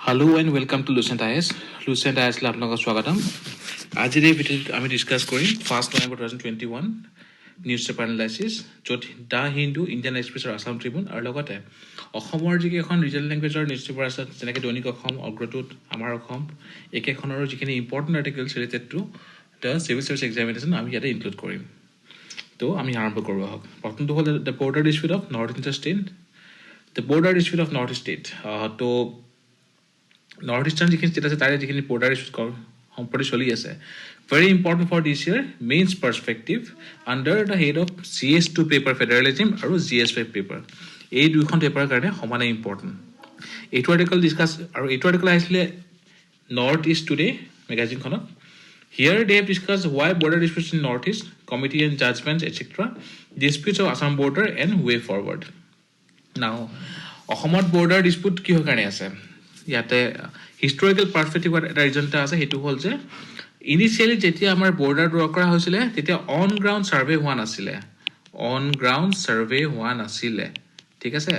Hello and welcome to Lucent IS. Lucent IS লে আপোনালোকক স্বাগতম। আজিৰ এই ভিডিঅ'ত আমি ডিছকাছ কৰিম 1 নৱেম্বৰ 2021 নিউজ পেপাৰ এনালাইচিছ, য'ত দ্য হিন্দু, ইণ্ডিয়ান এক্সপ্ৰেছ আৰু আছাম ট্ৰিবিউন আৰু লগতে অসমৰ যিকেইখন ৰিজনেল লেংগুৱেজৰ নিউজ পেপাৰ আছে, যেনেকৈ দৈনিক অসম, অগ্ৰদূত, আমাৰ অসম, একেখনৰো যিখিনি important articles related to the civil services examination আমি ইয়াতে ইনক্লুড কৰিম। তো আমি আৰম্ভ কৰোঁ আহক। প্ৰথমটো হ'ল the border dispute of north east state. The border dispute of north east state. তো নৰ্থ ইষ্টাৰ্ণ যিখিনি ষ্টেট আছে তাৰে যিখিনি বৰ্ডাৰ ইছ্যুজ সম্প্ৰতি চলি আছে, very important for this year mains perspective under the head of GS2 paper federalism আৰু GS5 paper. এই দুইখন পেপাৰৰ কাৰণে সমানে ইম্পৰ্টেণ্ট। এইটো আৰ্টিকেল ডিছকাছ আৰু এইটো আৰ্টিকেল আহিছিলে নৰ্থ ইষ্ট টুডে মেগাজিনখনত। Here they have discussed why border disputes in Northeast, committee and judgments, etc., disputes of Assam border and way forward. Now, অসমত border dispute কিহৰ কাৰণে আছে? ইয়াতে হিষ্টৰিকেল পাৰ্সপেক্টিভত এটা ৰিজন এটা আছে, সেইটো হ'ল যে ইনিচিয়েলি যেতিয়া আমাৰ বৰ্ডাৰ ড্ৰ কৰা হৈছিলে তেতিয়া অন গ্ৰাউণ্ড ছাৰ্ভে হোৱা নাছিলে, ঠিক আছে।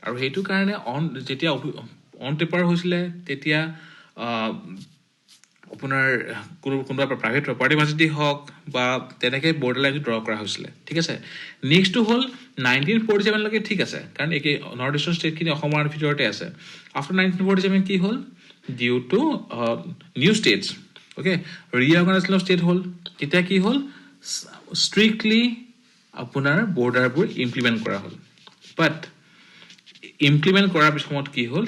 আৰু সেইটো কাৰণে যেতিয়া অন পেপাৰ হৈছিলে তেতিয়া আপোনাৰ কোনোবা প্ৰাইভেট প্ৰপাৰ্টি মাজেদি হওক বা তেনেকৈ বৰ্ডাৰ লাইনটো ড্ৰ কৰা হৈছিলে, ঠিক আছে। নেক্সটটো হ'ল 1947লৈকে ঠিক আছে, কাৰণ একে নৰ্থ ইষ্টৰ্ণ ষ্টেটখিনি অসমৰ ভিতৰতে আছে। আফটাৰ 1947 কি হ'ল, due to new states, okay, reorganisation of state হ'ল, তেতিয়া কি হ'ল, ষ্ট্ৰিক্টলি আপোনাৰ বৰ্ডাৰবোৰ ইমপ্লিমেণ্ট কৰা হ'ল। বাট ইমপ্লিমেণ্ট কৰাৰ সময়ত কি হ'ল,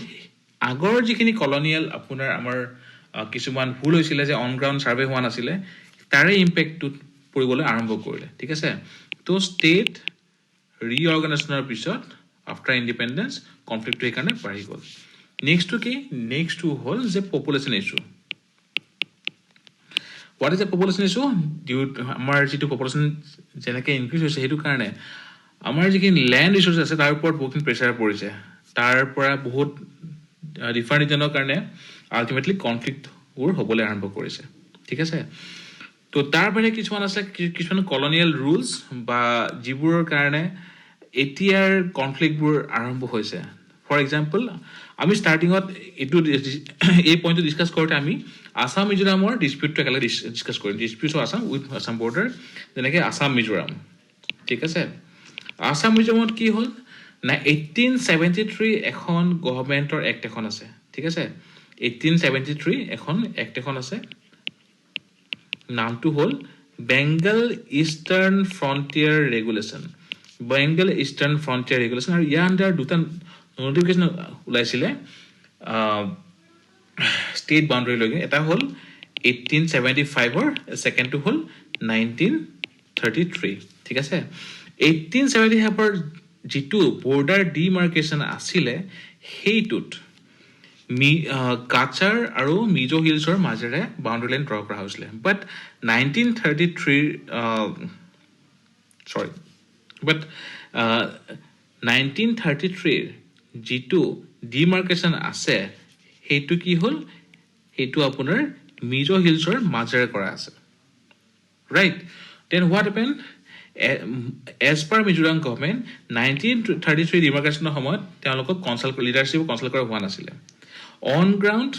আগৰ যিখিনি কলনিয়েল আপোনাৰ আমাৰ কিছুমান ভুল হৈছিলে যে অন গ্ৰাউণ্ড ছাৰ্ভে হোৱা নাছিলে, তাৰে ইম্পেক্টটোত পৰিবলৈ আৰম্ভ কৰিলে, ঠিক আছে। তো ষ্টেট ৰিঅৰ্গানাইজেশ্যনৰ পিছত আফটাৰ ইণ্ডিপেণ্ডেঞ্চ কনফ্লিক্টটো সেইকাৰণে বাঢ়ি গ'ল। নেক্সটটো কি, নেক্সটটো হ'ল যে population issue. What is a population issue? আমাৰ যিটো পপুলেশ্যন যেনেকৈ ইনক্ৰিজ হৈছে সেইটো কাৰণে আমাৰ যিখিনি লেণ্ড ৰিচোৰ্চ আছে তাৰ ওপৰত বহুতখিনি প্ৰেছাৰ পৰিছে। তাৰ পৰা বহুত ডিফাৰেণ্ট ৰিজনৰ কাৰণে আল্টিমেটলি কনফ্লিক্টবোৰ হ'বলৈ আৰম্ভ কৰিছে, ঠিক আছে। তো তাৰ বাহিৰে কিছুমান আছে, কিছুমান কলনিয়েল ৰুলছ বা যিবোৰৰ কাৰণে এতিয়াৰ কনফ্লিক্টবোৰ আৰম্ভ হৈছে। ফৰ এক্সাম্পল, আমি ষ্টাৰ্টিঙত এই পইণ্টটো ডিছকাছ কৰোঁতে আমি আছাম মিজোৰামৰ ডিছপিউটটো একেলগে ডিছকাছ কৰিম, disputes of Assam with Assam border, যেনেকৈ আছাম মিজোৰাম, ঠিক আছে। আছাম মিজোৰামত কি হ'ল, 1873 এখন গভৰ্ণমেণ্টৰ এক্ট এখন আছে, ঠিক আছে। 1873 এখন এক্ট এখন আছে, নামটো হ'ল Bengal eastern frontier regulation. Bengal eastern frontier regulation, আৰু ইয়াৰ আণ্ডাৰ দুটা নটিফিকেশ্যন ওলাইছিলে ষ্টেট বাউণ্ডেৰীলৈকে। এটা হ'ল 1875, ছেকেণ্ডটো হ'ল 1933, ঠিক আছে। 1875 যিটো বৰ্ডাৰ ডিমাৰ্কেশ্যন আছিলে সেইটোত কাছাৰ আৰু মিজো হিলছৰ মাজেৰে বাউণ্ডেৰী লাইন ড্ৰ কৰা হৈছিলে। বাট 1933 যিটো ডিমাৰ্কেশ্যন আছে সেইটো কি হ'ল, সেইটো আপোনাৰ মিজো হিলছৰ মাজেৰে কৰা আছে, right. Then what happen, as per Mizoram government 1933 ডিমাৰ্কেশ্যনৰ সময়ত তেওঁলোকক লিডাৰশ্বিপ কনচাল্ট কৰা হোৱা নাছিলে। On ground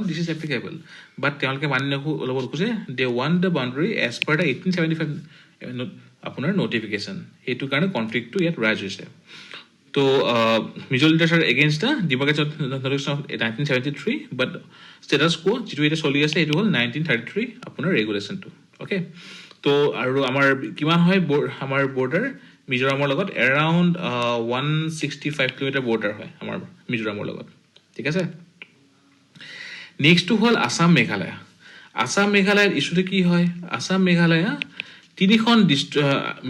this is applicable, but তেওঁলোকে মানি ল'ব নোখোজে। They want the boundary as per the 1875 আপোনাৰ নটিফিকেশ্যন। সেইটো কাৰণে কনফ্লিক্টটো ইয়াত ৰাইজ হৈছে। তো মিজো লিডাৰ্ছৰ against the demarcation notification of 1973, but status quo যিটো এতিয়া চলি আছে সেইটো হ'ল 1933 আপোনাৰ ৰেগুলেশ্যনটো, অ'কে। তো আৰু আমাৰ কিমান হয়, আমাৰ বৰ্ডাৰ মিজোৰামৰ লগত এৰাউণ্ড 165 কিলোমিটাৰ বৰ্ডাৰ হয় আমাৰ মিজোৰামৰ লগত, ঠিক আছে। নেক্সটটো হ'ল আছাম মেঘালয়। আছাম মেঘালয়ৰ ইছ্যুটো কি হয়, আছাম মেঘালয়া তিনিখন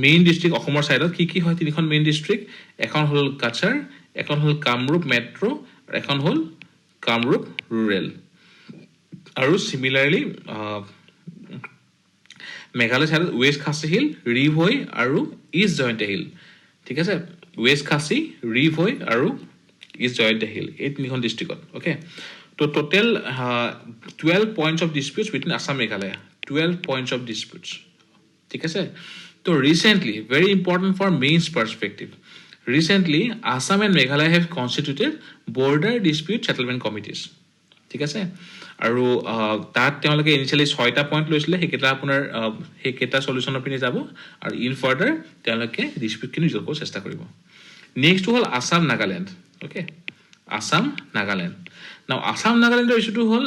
মেইন ডিষ্ট্ৰিক্ট অসমৰ ছাইডত কি হয়, তিনিখন মেইন ডিষ্ট্ৰিক্ট, এখন হ'ল কাছাৰ, এখন হ'ল কামৰূপ মেট্ৰ', আৰু এখন হ'ল কামৰূপ ৰুৰেল। আৰু চিমিলাৰলি মেঘালয় ছাইডত ৱেষ্ট খাচী হিল, ৰিভৈ আৰু ইষ্ট জয়ন্তীয়া হিল, ঠিক আছে। ৱেষ্ট খাচী, ৰিভৈ আৰু ইষ্ট জয়ন্তীয়া হিল, এই তিনিখন ডিষ্ট্ৰিক্টত, অ'কে। তো total 12 points of disputes between Assam Meghalaya, 12 points of disputes, ঠিক আছে। তো recently very important for mains perspective, recently Assam and Meghalaya have constituted border dispute settlement committees. ঠিক আছে আৰু তাত তেওঁলোকে ইনিচিয়েলি 6টা পইণ্ট লৈছিলে সেইকেইটা আপোনাৰ সেইকেইটা সলিউশ্যনৰ পিনে যাব আৰু ইন ফাৰ্ডাৰ তেওঁলোকে ডিস্পিউটখিনি ৰিজল্ভ কৰিব চেষ্টা কৰিব নেক্সট হ'ল আসাম নাগালেণ্ড অ'কে আসাম নাগালেণ্ড নাও আসাম নাগালেণ্ডৰ ইছ্যুটো হ'ল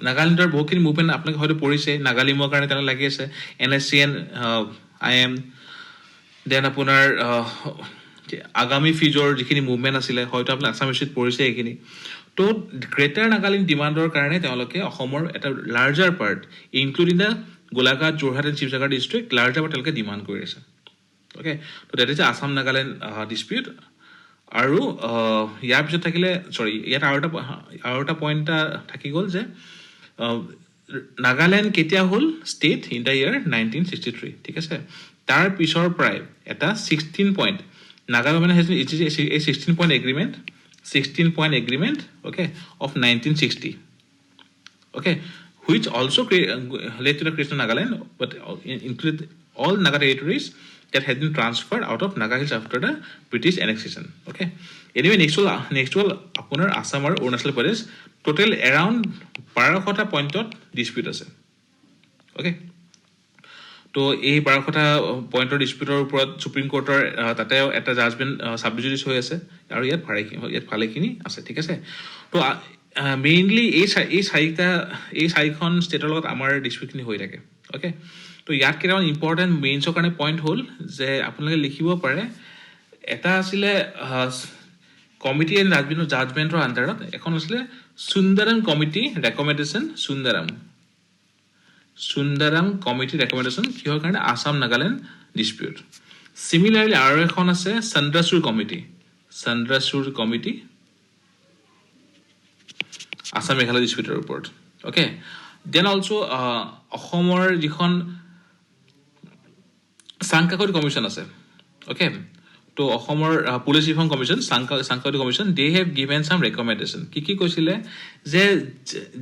নাগালেণ্ডৰ বহুতখিনি মুভমেণ্ট আপোনালোকে হয়তো পঢ়িছে নাগালিমৰ কাৰণে তেওঁলোকে লাগি আছে NSCN IM দেন আপোনাৰ আগামী ফিজৰ যিখিনি মুভমেণ্ট আছিলে হয়তো আপোনালোকে আসাম ইছ্যুত পঢ়িছে এইখিনি তো গ্ৰেটাৰ নাগালেণ্ড ডিমাণ্ডৰ কাৰণে তেওঁলোকে অসমৰ এটা larger part including the Golaghat Jorhat and Sivasagar district larger part তেওঁলোকে ডিমাণ্ড কৰি আছে অ'কে তো ডেট ইজ আসাম নাগালেণ্ড ডিস্পিউট আৰু ইয়াৰ পিছত থাকিলে চৰি ইয়াত আৰু এটা পইণ্ট এটা থাকি গ'ল যে নাগালেণ্ড কেতিয়া হ'ল ষ্টেট ইন দ্য ইয়াৰ 1963 ঠিক আছে তাৰ পিছৰ প্ৰায় এটা 16 point Nagaland has it is a 16 point agreement 16 point agreement okay of 1960 okay which also led to the creation of Nagaland but include all Naga territories that had been transferred out of Naga Hills after the British annexation okay anyway next will apunar Assam or Arunachal Pradesh total around 12 point dispute ase okay তো এই 12টা পইণ্টৰ ডিস্পিউটৰ ওপৰত supreme কোৰ্টৰ তাতে এটা judgement সাবজুডিচ হৈ আছে আৰু ইয়াত ভালেখিনি আছে ঠিক আছে তো মেইনলি এই চাৰিখন ষ্টেটৰ লগত আমাৰ ডিস্পিউটখিনি হৈ থাকে অ'কে তো ইয়াত কেইটামান ইম্পৰ্টেণ্ট মেইনছৰ কাৰণে পইণ্ট হ'ল যে আপোনালোকে লিখিব পাৰে এটা আছিলে কমিটি এণ্ড জাজমেণ্টৰ আণ্ডাৰত এখন আছিলে Sundaram committee recommendation Sundaram committee recommendation কিহৰ কাৰণে আসাম নাগালেণ্ড ডিস্পিউট সিমিলাৰলি আৰু এখন আছে চন্দ্ৰচূড় কমিটি আসাম মেঘালয় ডিস্পিউটৰ ওপৰত অ'কে দেন অলছ' অসমৰ যিখন চাংকাকতি কমিশ্যন আছে অ'কে তো অসমৰ police reform commission Changkakoti commission they have given চাম ৰেকমেণ্ডেশ্যন কি কৈছিলে যে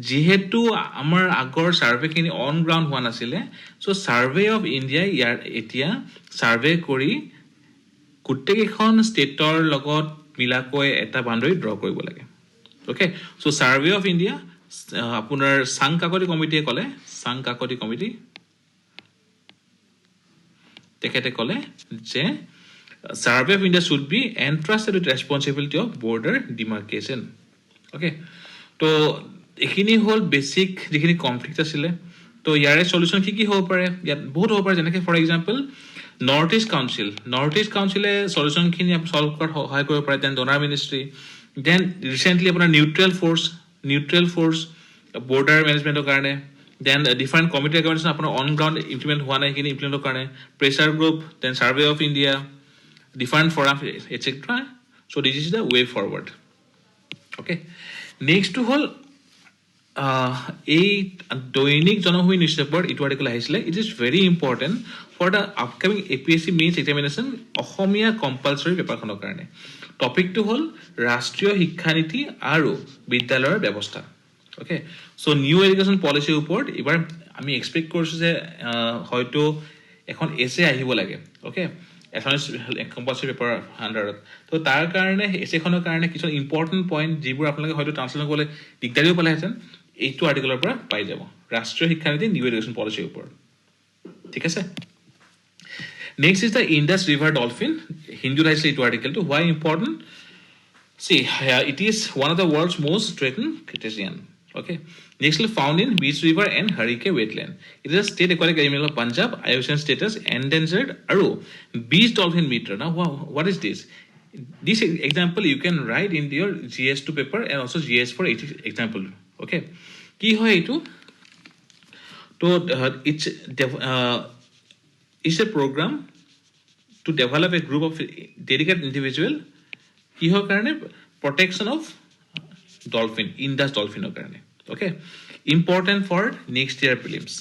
যিহেতু আমাৰ আগৰ ছাৰ্ভেখিনি অন গ্ৰাউণ্ড হোৱা নাছিলে চ' ছাৰ্ভে অফ ইণ্ডিয়াই ইয়াৰ এতিয়া ছাৰ্ভে কৰি গোটেইকেইখন ষ্টেটৰ লগত মিলাকৈ এটা বাউণ্ডাৰী ড্ৰ কৰিব লাগে okay so' survey of India আপোনাৰ চাংকাকতি কমিটিয়ে ক'লে তেখেতে ক'লে যে Survey of India should be entrusted with responsibility of border demarcation. Okay. তো এইখিনি হ'ল বেছিক যিখিনি কনফ্লিক্ট আছিলে তো ইয়াৰে সলিউশ্যন কি হ'ব পাৰে ইয়াত বহুত হ'ব পাৰে যেনেকৈ ফৰ এক্সাম্পল নৰ্থ ইষ্ট কাউন্সিলে সলিউশ্যনখিনি সলভ কৰাত সহায় কৰিব পাৰে then donor ministry then recently আপোনাৰ নিউট্ৰেল ফ'ৰ্চ বৰ্ডাৰ মেনেজমেণ্টৰ কাৰণে দেন ডিফাৰেণ্ট কমিটি ৰেকমেণ্ডেশ্যন আপোনাৰ অন গ্ৰাউণ্ড ইমপ্লিমেণ্ট হোৱা নাই সেইখিনি ইমপ্লিমেণ্টৰ কাৰণে pressure group then survey of India different forum etc so this is the way forward okay next to whole এই দৈনিক জনভূমি নিউজপেপার ইটো আর্টিকেল আহিছিলে it is very important for the upcoming APSC mains examination Asomiya compulsory পেপাৰখনৰ কাৰণে টপিকটো হ'ল ৰাষ্ট্ৰীয় শিক্ষানীতি আৰু বিদ্যালয়ৰ ব্যৱস্থা okay so new education policy ওপৰত এবাৰ আমি এক্সপেক্ট কৰিছো যে হয়তো এখন এসে আহিব লাগে okay কম্পালসৰি পেপাৰ আণ্ডাৰত তো তাৰ কাৰণে এছেখনৰ কাৰণে কিছু ইম্পৰ্টেণ্ট পইণ্ট যিবোৰ আপোনালোকে হয়তো ট্ৰান্সলেট কৰিলে দিগদাৰিও পালেহেঁতেন এইটো আৰ্টিকেলৰ পৰা পাই যাব ৰাষ্ট্ৰীয় শিক্ষানীতি নিউ এডুকেশ্যন পলিচিৰ ওপৰত ঠিক আছে next is the Indus river dolphin হিন্দুত আহিছিলে এইটো আৰ্টিকেলটো why important See, it is one of the world's most threatened cetacean. Okay. Next, found in Beach River and Harike wetland. It is a state aquatic animal of Punjab, IUCN status, endangered Aru, beach dolphin meter. Now, what is this? This example you can write in your GS2 paper and also GS4 example. Okay. Ki hoy itu? So, it's a program to develop a group of dedicated individual. কিহৰ কাৰণে protection of dolphin Indus ডলফিনৰ কাৰণে okay important for next year prelims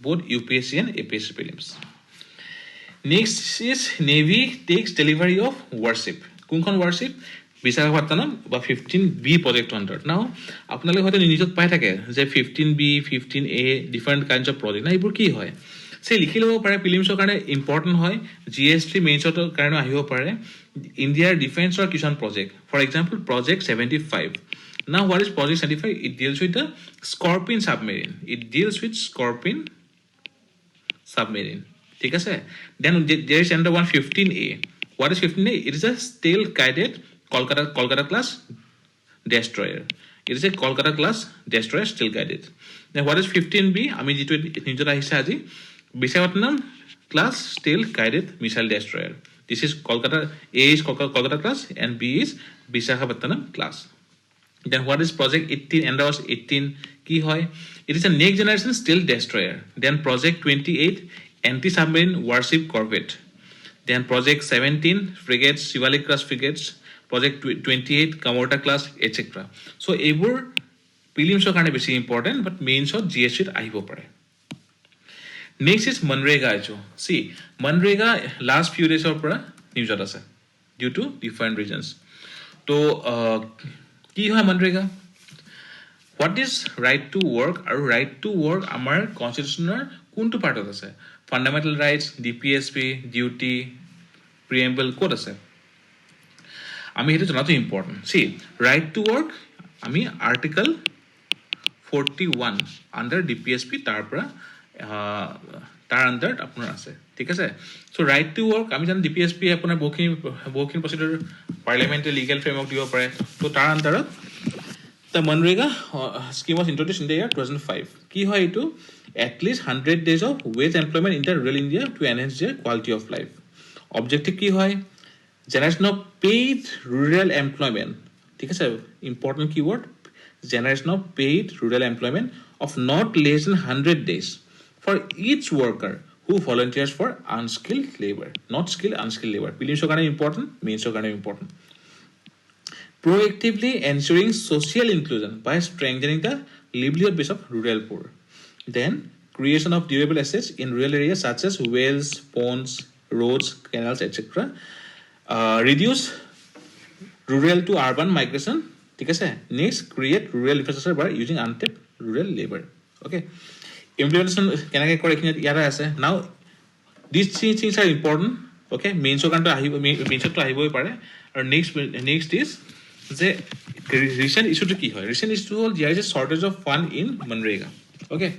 both UPSC and APSC prelims next is navy takes delivery of warship কোনখন warship Visakhapatnam বা 15B প্ৰজেক্টৰ আণ্ডাৰত নাও আপোনালোকে হয়তো নিউজত পাই থাকে যে 15B 15A different kinds of project না এইবোৰ কি হয় লিখি ল'ব পাৰে প্ৰিলিমছৰ কাৰণে ইম্পৰ্টেণ্ট হয় GS3 মেইনছৰ কাৰণে আহিব পাৰে India's defense or Kishan project. For example, Project 75. Now, what is Project 75? It deals with the Scorpion submarine. It deals with Scorpion submarine. ঠিক আছে? Then there is another one 15A. What is 15A? It is a stealth guided Kolkata class destroyer. It is a Kolkata class destroyer stealth guided. Then what is 15B? আমি যেটো নিউজত আহিছে আজি Visakhapatnam class stealth guided missile destroyer. This is Kolkata. A is Kolkata class and B is Visakhapatnam class. Then what is Project 18? And was 18 ki hoy? It is a next generation stealth destroyer. Then Project 28 anti-submarine warship corvette. Then Project 17 frigates, Shivalik class frigates. Project 28 Kamorta class, etc. So এইবোৰ prelims কাৰণে বেছি important, but mains of GST আহিব পাৰে. Next is Manrega. See, Manrega last few days of news due to different reasons. So, ki hoy Manrega? What is right to work? Or right to work amar constitutional kuntu part of ase? Fundamental rights, DPSP, duty, preamble code ase. Ami hetu janato important. See, right to work, ami article 41 under DPSP tarpra তাৰ আন্ডাৰত আপোনাৰ আছে ঠিক আছে so right to work আমি জানো ডিপিএছপি আপোনাৰ বহুখিনি procedure parliamentary legal framework দিব পাৰে তো তাৰ আন্ডাৰত the MNREGA scheme was introduced in the year 2005 কি হয় এইটো at least 100 days of wage employment in the rural India to enhance their quality of life objective কি হয় generation of paid rural employment ঠিক আছে important keyword generation of paid rural employment of not less than 100 days for each worker who volunteers for unskilled labor, not skilled, unskilled labor. Prelims are important, mains are important. Proactively ensuring social inclusion by strengthening the livelihood base of rural poor. Then, creation of durable assets in rural areas such as wells, ponds, roads, canals, etc. Reduce rural to urban migration. Next, create rural infrastructure by using untapped rural labor. Okay. Implementation কেনেকৈ কৰে এইখিনি ইয়াতে আছে নাও these three things are important okay মেইনছৰ কাৰণে আহিব মেইনছটো আহিবই পাৰে আৰু নেক্সট ইজ যে ৰিসেন্ট ইস্যুটো কি হয় ৰিসেন্ট ইস্যু হ'ল there is a shortage of fund in Manrega okay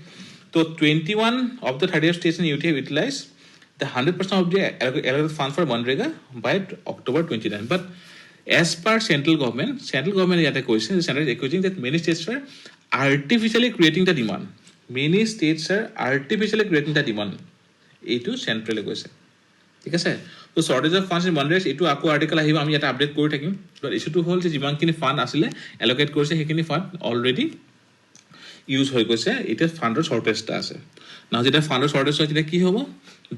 so 21 of the 30 states in UT have utilized the 100% of the allocated funds for Manrega by October 29 but as per central government ইয়াতে কৈছে central is accusing that many states are artificially creating the demand many states are artificially creating the demand এইটো চেন্ট্ৰেলে কৈছে ঠিক আছে তো shortage of funds in Manrega এইটো আকৌ article আহিব আমি এটা আপডেট কৰি থাকিম বাট ইস্যুটো হ'ল যে যিমানখিনি ফাণ্ড আছিলে এলোকেট কৰিছে সেইখিনি ফাণ্ড অলৰেডি ইউজ হৈ গৈছে এতিয়া ফাণ্ডৰ শৰ্টেজটা আছে না যেতিয়া ফাণ্ডৰ শৰ্টেজ হয় তেতিয়া কি হ'ব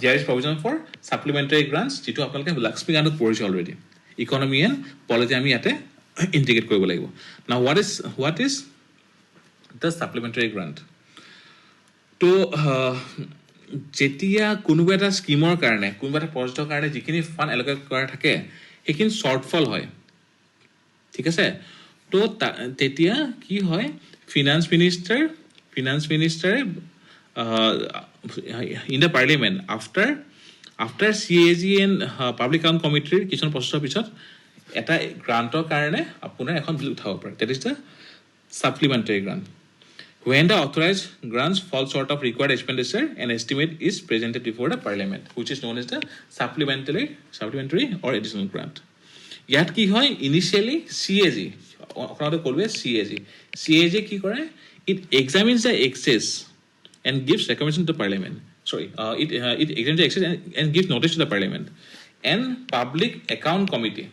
there is provision for supplementary grants যিটো আপোনালোকে লক্ষ্মী গ্ৰান্টত পৰিছে অলৰেডি ইকনমি এণ্ড পলিটি আমি ইয়াতে ইন্টিগ্ৰেট কৰিব লাগিব now what is the supplementary grant তো যেতিয়া কোনোবা এটা স্কিমৰ কাৰণে কোনোবা এটা প্ৰজেক্টৰ কাৰণে যিখিনি ফাণ্ড এলোকেট কৰা থাকে সেইখিনি শ্বৰ্টফল হয় ঠিক আছে তো তেতিয়া কি হয় ফিনান্স মিনিষ্টাৰে in the parliament after CAG and public account কমিটিৰ কিছুমান প্ৰচেছৰ পিছত এটা গ্ৰান্টৰ কাৰণে আপোনাৰ এখন বিল উঠাব পাৰে that is the supplementary grant when the authorized grants fall short of required expenditure an estimate is presented before the parliament which is known as the supplementary or additional grant ইয়াত কি হয় initially CAG আপোনালোকে কলবে CAG কি কৰে it examines the excess and gives recommendation to the parliament it examines the excess and gives notice to the parliament and public account committee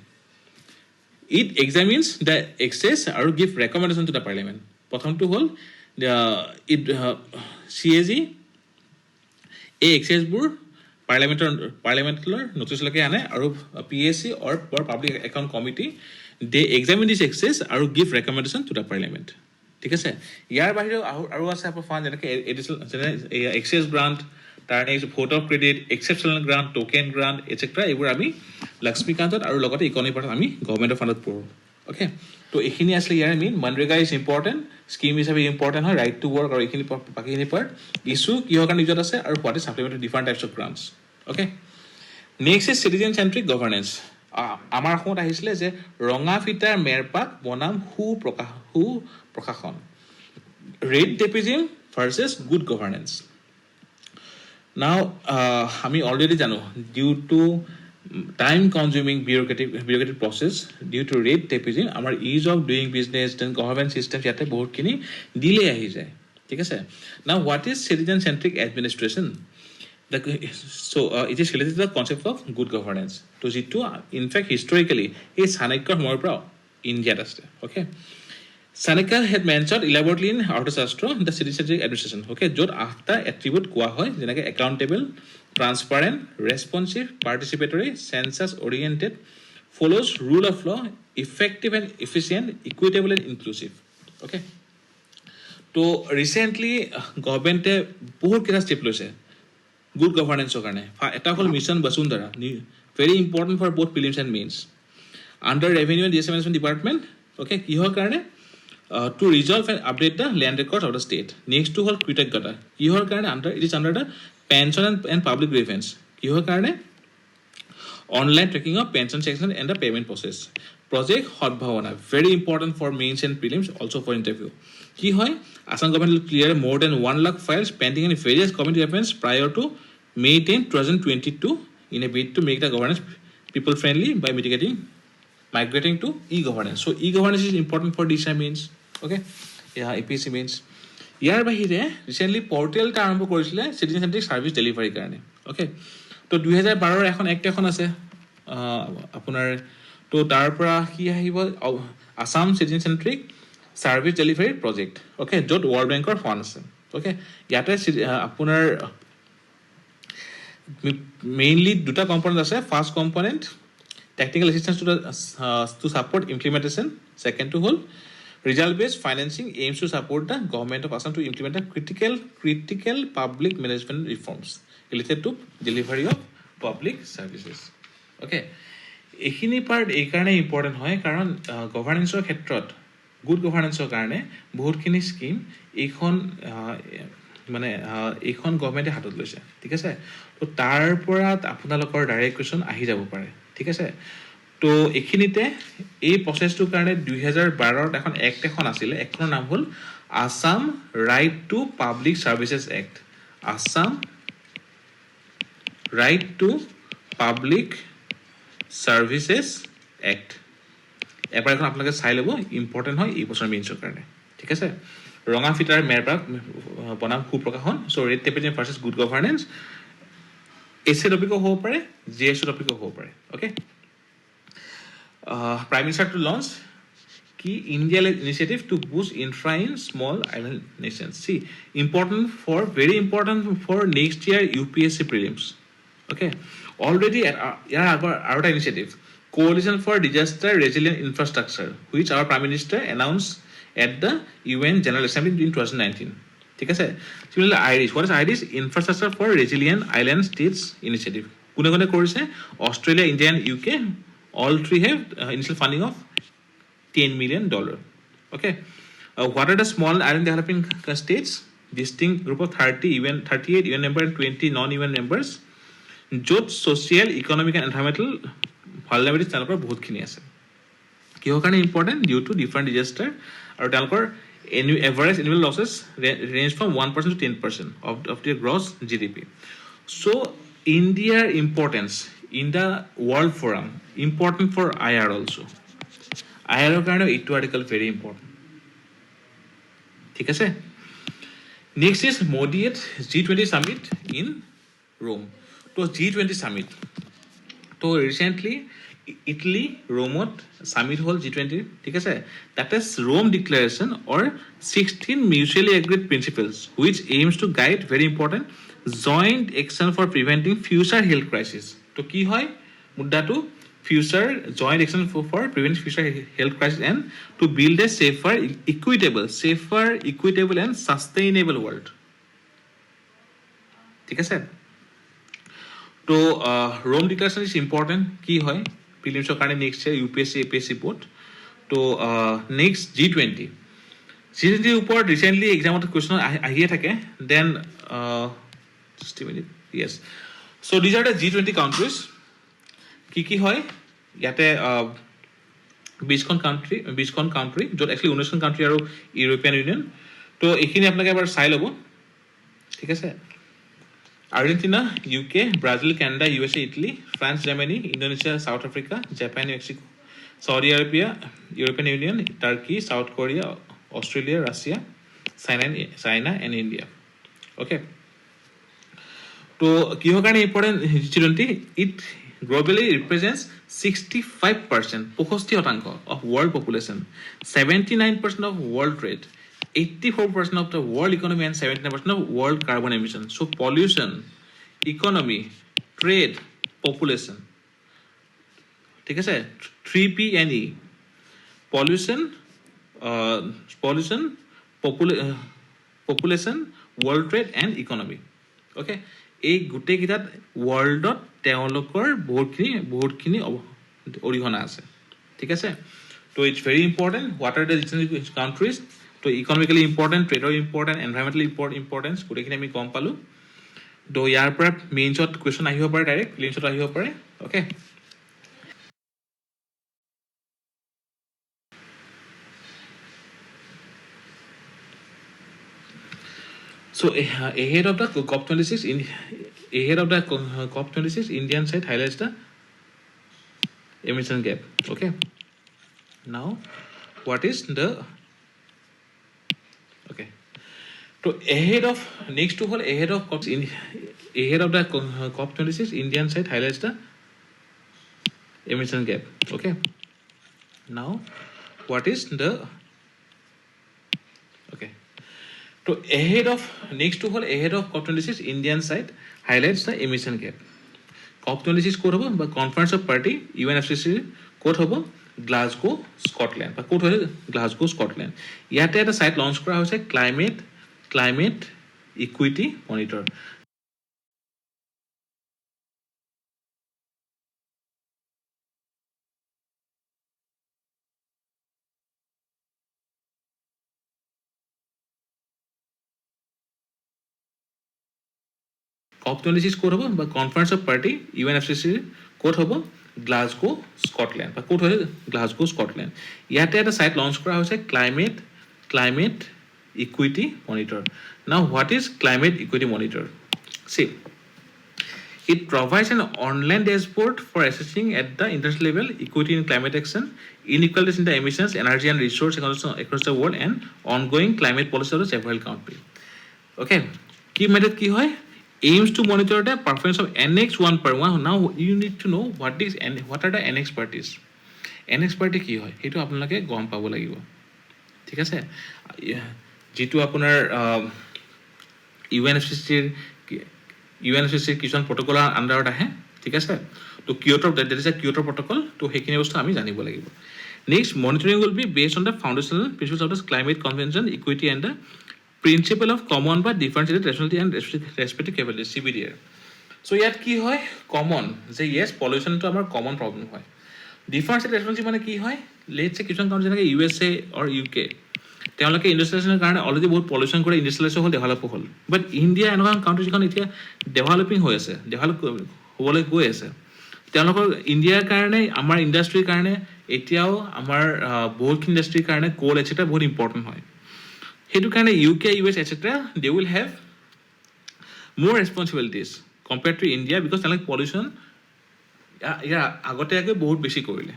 it examines the excess or give recommendation to the parliament প্ৰথমটো হ'ল CAG এই এক্সেছবোৰ পাৰ্লিয়ামেণ্টৰ নটিছলৈকে আনে আৰু PAC or public account committee they examine this excess আৰু give recommendation to the parliament ঠিক আছে ইয়াৰ বাহিৰেও আৰু আছে আপোনাৰ ফাণ্ড যেনেকৈ এক্সেছ গ্ৰাণ্ট তাৰ next vote of credit exceptional grant token grant etcetera এইবোৰ আমি লক্ষ্মীকান্তত আৰু লগতে ইকনমি পাৰ্টত আমি গভৰ্ণমেণ্টৰ ফাণ্ডত পঢ়োঁ অ'কে তো এইখিনি আছিলে ইয়াৰ main MNREGA is important scheme হিচাপে ইম্পৰ্টেণ্ট হয় ৰাইট টু ৱৰ্ক আৰু এইখিনি বাকীখিনি পাৰ্ট ইছ্যু কিহৰ কাৰণে নিজত আছে আৰু what is supplementary different types of grants okay next is citizen centric governance আমাৰ অসমত আহিছিলে যে ৰঙা ফিটাৰ মেৰপাক বনাম সুপ্ৰশাসন red tapism versus good governance now আমি অলৰেডি জানো due to time consuming bureaucratic process due to red tapeism আমাৰ ease of doing business then government system ইয়াতে বহুতখিনি ডিলে আহি যায় ঠিক আছে now what is citizen centric administration so it is related to the concept of good governance to যিটো in fact হিষ্টৰিকেলি এই চাণক্যৰ সময়ৰ পৰা ইণ্ডিয়াত আছে okay Chanakya had mentioned elaborately in Arthashastra the citizen-centric administration. Okay, jot after attribute koa hoy jenake accountable, transparent, responsive, participatory, census-oriented, follows rule of law, effective and efficient, equitable and inclusive. Okay. So recently government bahut kira step loise good governance karone. Eta hol mission Basundhara, very important for both prelims and mains. Under revenue and DSM management department, okay, ki hol karone to resolve and update the land records of the state. Next to whole Kritakgata. Kihor karne it is under the pension and public grievance. Kihor karne online tracking of pension section and the payment process. Project Hot Bhavana, very important for mains and prelims, also for interview. Ki hoy Assam government will clear more than 1 lakh files pending in various community events prior to May 10, 2022 in a bid to make the governance people friendly by migrating to e-governance. So e-governance is important for DSI means. Okay, yeah, APC means ইয়াৰ বাহিৰে recently portal এটা আৰম্ভ কৰিছিলে citizen centric service ডেলিভাৰীৰ কাৰণে okay তো 2012 এখন act এখন আছে আপোনাৰ তো তাৰ পৰা কি আহিব Assam citizen centric service delivery project okay য'ত ৱৰ্ল্ড বেংকৰ ফাণ্ড আছে অ'কে ইয়াতে আপোনাৰ মেইনলি দুটা কম্পনেণ্ট আছে first component technical assistance to support implementation. Second to whole result-based financing aims to support the government of Assam to implement the critical public management reforms related to delivery of public services. Okay, এইখিনি part এই কাৰণে important হয় কাৰণ গভৰ্নেন্সৰ ক্ষেত্ৰত good গভৰ্নেন্সৰ কাৰণে বহুতখিনি scheme এইখন মানে এইখন গভৰ্ণমেণ্টে হাতত লৈছে ঠিক আছে তো তাৰ পৰা আপোনালোকৰ ডাইৰেক্ট কুৱেশ্যন আহি যাব পাৰে ঠিক আছে তো এইখিনিতে এই প্ৰচেছটোৰ কাৰণে 2012ত এখন এক্ট এখন আছিলে এক্টৰ নাম হ'ল Assam right to public services act Assam right to public services act এবাৰ এখন আপোনালোকে চাই ল'ব ইম্পৰ্টেণ্ট হয় এই বছৰ মেইনছৰ কাৰণে ঠিক আছে ৰঙা ফিটাৰ মেৰপাক বনাম সুপ্ৰশাসন চ' red tapism versus good governance এছে টপিকো হ'ব পাৰে জিএছও টপিকো হ'ব পাৰে okay Prime Minister to launch key India-led initiative to boost infra in small island nations. See, very important for next year UPSC prelims. Okay, already at our initiative, Coalition for Disaster Resilient Infrastructure, which our Prime Minister announced at the UN General Assembly in 2019. ঠিক আছে similarly IRIS what is IRIS Infrastructure for Resilient Island States Initiative কোনে কোনে কৰিছে Australia India and UK all three have initial funding of $10 million okay what are the small island developing states distinct group of 38 UN members and 20 non-UN members য'ত social economic and environmental vulnerabilities তেওঁলোকৰ বহুতখিনি আছে কিহৰ কাৰণে important due to different disaster আৰু তেওঁলোকৰ average annual losses range from 1% to 10% of their gross GDP. So India importance in the World Forum important for IR also. IR kind of it article very important. ঠিক আছে next is Modi at G20 summit in Rome. So G20 summit. So recently Italy Rome summit hall G20 ঠিক আছে that is Rome declaration or 16 mutually agreed principles which aims to guide very important joint action for preventing future health crisis to ki hoy mudda to future joint action for preventing future health crisis and to build a safer equitable and sustainable world ঠিক আছে তো Rome declaration is important ki hoy প্ৰিলিমছৰ কাৰণে next year UPSC APSC board তো next G20 ওপৰত recently এক্সামত question আহিয়ে থাকে then yes so' these are the G20 countries কি হয় ইয়াতে 20খন কাউণ্ট্ৰি য'ত একচুৱেলি 19খন কাউণ্ট্ৰি আৰু ইউৰোপিয়ান ইউনিয়ন তো এইখিনি আপোনালোকে এবাৰ চাই ল'ব ঠিক আছে Argentina UK Brazil Canada USA Italy France Germany Indonesia South Africa Japan Mexico Saudi Arabia European Union Turkey South Korea Australia Russia China and India okay তো কিহৰ কাৰণে important G20 it globally represents 65% 65% of world population 79% of world trade 84% of the world economy and 79% of world carbon emission so pollution economy trade population ঠিক আছে 3PNE pollution population world trade and economy okay এই গোটেই কিটাত ওয়ার্ল্ডত তেওঁলোকৰ বহুতখিনি অৰিহণা আছে ঠিক আছে তো it's very important what are the countries তো ইকনমিকেলি ইম্পৰ্টেণ্ট ট্ৰেডৰ ইম্পৰ্টেণ্ট এনভাইৰনমেণ্টেলি ইম্পৰ্টেণ্ট গোটেইখিনি আমি গম পালোঁ তো ইয়াৰ পৰা মেইনছত কুৱেশ্যন আহিব পাৰে ডাইৰেক্ট প্ৰিলিমছত আহিব পাৰে okay So ahead of the COP26, Indian side highlights the emission gap. Okay. Now, what is the okay? So ahead of next to whole ahead of the COP26, Indian side highlights the emission gap. Okay. Now, what is the okay? So ahead of COP26, Indian side highlights the emission gap. COP26 code হ'ব বা conference of party UNFCCC code হ'ব Glasgow Scotland বা code হয় Glasgow Scotland ইয়াতে এটা site launch কৰা হৈছে climate equity monitor COP26 code হ'ব বা conference of party UNFCCC code হ'ব গ্লাছগো স্কটল্যান্ড বা কোড হয় গ্লাছগো স্কটল্যান্ড ইয়াতে এটা সাইট লঞ্চ কৰা হৈছে climate equity monitor now what is climate equity monitor সি It provides an online dashboard for assessing at the international level equity in climate action, inequalities in the emissions, energy and resource across the world, and ongoing climate policy of the several countries. Okay, key method ki hoy aims to monitor the performance of NX1 per one. Now you need to know what are the NX parties. NX party কি হয় সেইটো আপোনালোকে গম পাব লাগিব ঠিক আছে যেটো আপোনাৰ UNFCCC কিছুমান প্ৰটোকলৰ আন্ডাৰত আহে ঠিক আছে তো Kyoto that is a Kyoto protocol তো সেইখিনি বস্তু আমি জানিব লাগিব next monitoring will be based on the foundational principles of the climate convention equity and the principle of common বা differentiated rationality and respective capability CBDR so ইয়াত কি হয় কমন যে ইয়েস পলিউশনটো আমাৰ কমন প্ৰবলেম হয় ডিফাৰেন্সিয়েটেড ৰেচনেলিটি মানে কি হয় লেটস সে কিছুমান কাউন্ট্ৰি যেনেকৈ USA অৰ UK তেওঁলোকে ইণ্ডাষ্ট্ৰিয়েলাইজেশ্যনৰ কাৰণে অলৰেডি বহুত পলিউশ্যন কৰি ইণ্ডাষ্ট্ৰিয়েলাইজ হ'ল ডেভেলপ হ'ল বাট ইণ্ডিয়া এনেকুৱা কাউণ্ট্ৰি যিখন এতিয়া ডেভেলপিং হৈ আছে ডেভেলপ হ'বলৈ গৈ আছে তেওঁলোকৰ ইণ্ডিয়াৰ কাৰণে আমাৰ ইণ্ডাষ্ট্ৰিৰ কাৰণে এতিয়াও আমাৰ বহুতখিনি ইণ্ডাষ্ট্ৰিৰ কাৰণে কোল এটচেট্ৰা বহুত ইম্পৰ্টেণ্ট হয় সেইটো কাৰণে UK US etcetera they will have মোৰ ৰেছপনচিবিলিটিজ কম্পেয়াৰ্ড টু ইণ্ডিয়া বিকজ তেওঁলোকে পলিউশ্যন ইয়াৰ আগতীয়াকৈ বহুত বেছি কৰিলে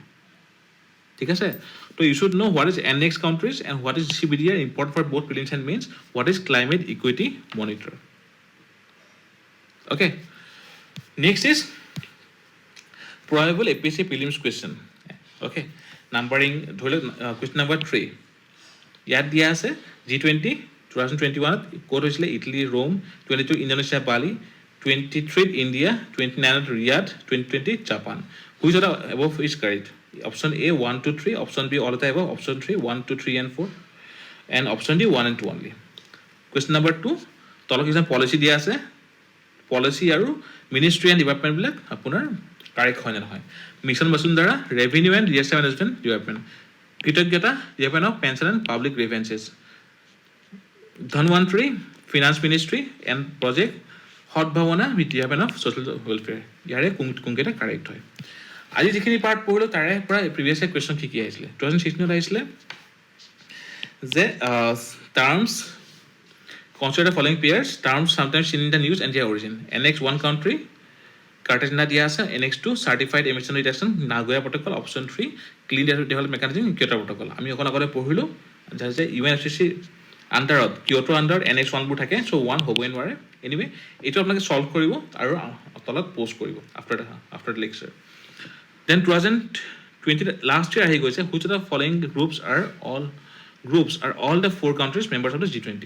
ঠিক আছে তো you should know what is NX countries and what is CBDR important for both prelims and mains what is climate equity monitor okay next is probable APSC prelims question okay numbering ধৰি লওক question number 3 ইয়াত দিয়া আছে G20 2021 code হৈছিলে Italy Rome 22 Indonesia Bali 23 India 29 Riyadh 2020 Japan which of the above is correct option A 1 2 3 option B all of the above option 3 1 2 3 and 4 and option D 1 and 2 only question number 2 তলক কিছু policy দিয়া আছে policy আৰু ministry and department বিলাক আপোনাৰ correct হয় নহয় mission Basundhara revenue and disaster management department Kritagyata department of pension and public grievances Dhanvantari finance ministry and project Sadbhavana department of social welfare ইয়াৰে কোনকেইটা কাৰেক্ট হয় আজি যিখিনি পাৰ্ট পঢ়িলোঁ তাৰে পৰা প্ৰিভিয়াছ ইয়েৰ কুৱেশ্যন কি আহিছিলে 2016 আহিছিলে যে terms consider the following pairs terms sometimes seen in the news and their origin annex 1 country Cartagena dia ase annex 2 certified emission reduction Nagoya protocol option 3 clean development mechanism Kyoto protocol আমি এখন আগতে পঢ়িলো যে UNFCCC আন্ডাৰত Kyoto under annex 1 বুৰ থাকে so 1 হ'ব নোৱাৰে anyway এটো আপোনাক সলভ কৰিব আৰু তলত পোষ্ট কৰিব after the lecture then 2020 last year আহি গৈছে which of the following groups are all the four countries members of the G20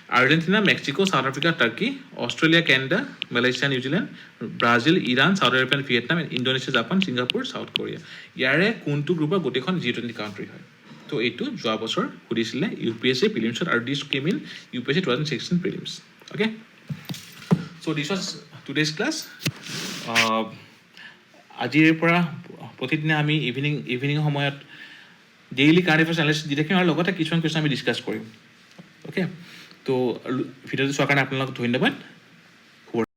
Argentina, Mexico, South Africa, Turkey, Australia, Canada, Malaysia, New Zealand, Brazil, Iran, Saudi Arabia, Vietnam, and Indonesia, Japan, Singapore, South Korea. ইয়াৰে কোনটো গ্ৰুপৰ গোটেইখন G20 country হয় তো এইটো যোৱা বছৰ সুধিছিলে UPSC প্ৰিলিমছত আৰু this came in UPSC 2016 prelims okay so this was today's class আজিৰ পৰা প্ৰতিদিনে আমি ইভিনিং সময়ত ডেইলি কাৰেণ্ট এফেয়াৰ্ছ এনালাইচিছ দি থাকিম আৰু লগতে কিছুমান কুৱেশ্যন আমি ডিছকাছ কৰিম okay তো ভিডিওটো চোৱাৰ কাৰণে আপোনালোকক ধন্যবাদ